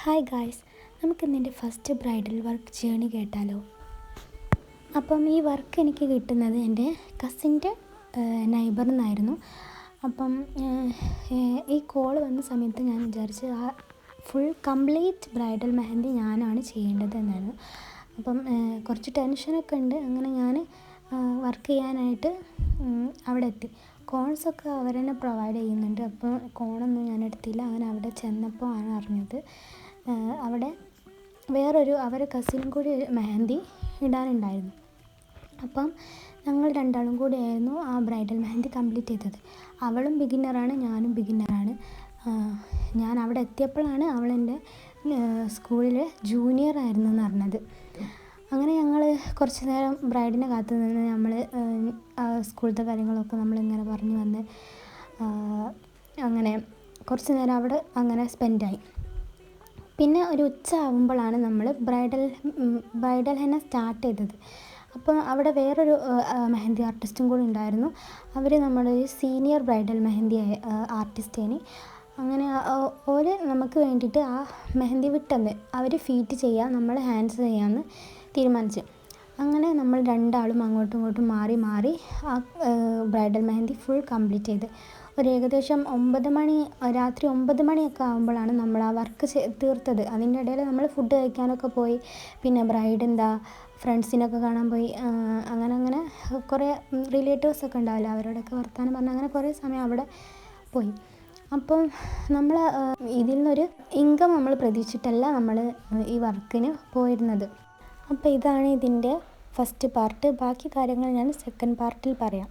Hi guys, നമുക്കിന്നെൻ്റെ first bridal work journey കേട്ടാലോ. അപ്പം ഈ വർക്ക് എനിക്ക് കിട്ടുന്നത് എൻ്റെ കസിൻ്റെ നൈബറിൽ നിന്നായിരുന്നു. അപ്പം ഈ കോൾ വന്ന സമയത്ത് ഞാൻ വിചാരിച്ച് ആ ഫുൾ കംപ്ലീറ്റ് ബ്രൈഡൽ മെഹന്തി ഞാനാണ് ചെയ്യേണ്ടത് എന്നായിരുന്നു. അപ്പം കുറച്ച് ടെൻഷനൊക്കെ ഉണ്ട്. അങ്ങനെ ഞാൻ വർക്ക് ചെയ്യാനായിട്ട് അവിടെ എത്തി. കോൺസൊക്കെ അവർ തന്നെ പ്രൊവൈഡ് ചെയ്യുന്നുണ്ട്. അപ്പോൾ കോണൊന്നും ഞാൻ എടുത്തില്ല. അങ്ങനെ അവിടെ ചെന്നപ്പോൾ ആണ് അറിഞ്ഞത് അവിടെ അവരെ കസിനും കൂടി മെഹന്തി ഇടാനുണ്ടായിരുന്നു. അപ്പം ഞങ്ങൾ രണ്ടാളും കൂടിയായിരുന്നു ആ ബ്രൈഡൽ മെഹന്തി കംപ്ലീറ്റ് ചെയ്തത്. അവളും ബിഗിന്നറാണ്, ഞാനും ബിഗിന്നറാണ്. ഞാൻ അവിടെ എത്തിയപ്പോഴാണ് അവളെൻ്റെ സ്കൂളിൽ ജൂനിയർ ആയിരുന്നു എന്ന് അറിഞ്ഞത്. അങ്ങനെ ഞങ്ങൾ കുറച്ച് നേരം ബ്രൈഡിനെ കാത്തു നിന്ന് നമ്മൾ സ്കൂളത്തെ കാര്യങ്ങളൊക്കെ നമ്മളിങ്ങനെ പറഞ്ഞു വന്ന് അങ്ങനെ കുറച്ച് നേരം അവിടെ അങ്ങനെ സ്പെൻഡായി. പിന്നെ ഒരു ഉച്ച ആകുമ്പോഴാണ് നമ്മൾ ബ്രൈഡൽ ഹെന്ന സ്റ്റാർട്ട് ചെയ്തത്. അപ്പോൾ അവിടെ വേറൊരു മെഹന്തി ആർട്ടിസ്റ്റും കൂടി ഉണ്ടായിരുന്നു. അവർ നമ്മളൊരു സീനിയർ ബ്രൈഡൽ മെഹന്തി ആർട്ടിസ്റ്റേന്. അങ്ങനെ ഓര് നമുക്ക് വേണ്ടിയിട്ട് ആ മെഹന്തി വിട്ടെന്ന് അവർ ഫീറ്റ് ചെയ്യുക, നമ്മൾ ഹാൻഡ്സ് ചെയ്യാമെന്ന് തീരുമാനിച്ചു. അങ്ങനെ നമ്മൾ രണ്ടാളും അങ്ങോട്ടും ഇങ്ങോട്ടും മാറി മാറി ആ ബ്രൈഡൽ മെഹന്തി ഫുൾ കംപ്ലീറ്റ് ചെയ്ത് ഒരു ഏകദേശം രാത്രി 9 മണിയൊക്കെ ആകുമ്പോഴാണ് നമ്മൾ ആ വർക്ക് തീർത്തത്. അതിൻ്റെ ഇടയിൽ നമ്മൾ ഫുഡ് കഴിക്കാനൊക്കെ പോയി. പിന്നെ ബ്രൈഡ് ഫ്രണ്ട്സിനൊക്കെ കാണാൻ പോയി. അങ്ങനെ കുറേ റിലേറ്റീവ്സൊക്കെ ഉണ്ടാവില്ല, അവരോടൊക്കെ വർത്താനം പറഞ്ഞ് അങ്ങനെ കുറേ സമയം അവിടെ പോയി. അപ്പം നമ്മൾ ഇതിൽ നിന്നൊരു ഇൻകം നമ്മൾ പ്രതീക്ഷിച്ചിട്ടല്ല നമ്മൾ ഈ വർക്കിന് പോയിരുന്നത്. അപ്പോൾ ഇതാണ് ഇതിൻ്റെ ഫസ്റ്റ് പാർട്ട്. ബാക്കി കാര്യങ്ങൾ ഞാൻ സെക്കൻഡ് പാർട്ടിൽ പറയാം.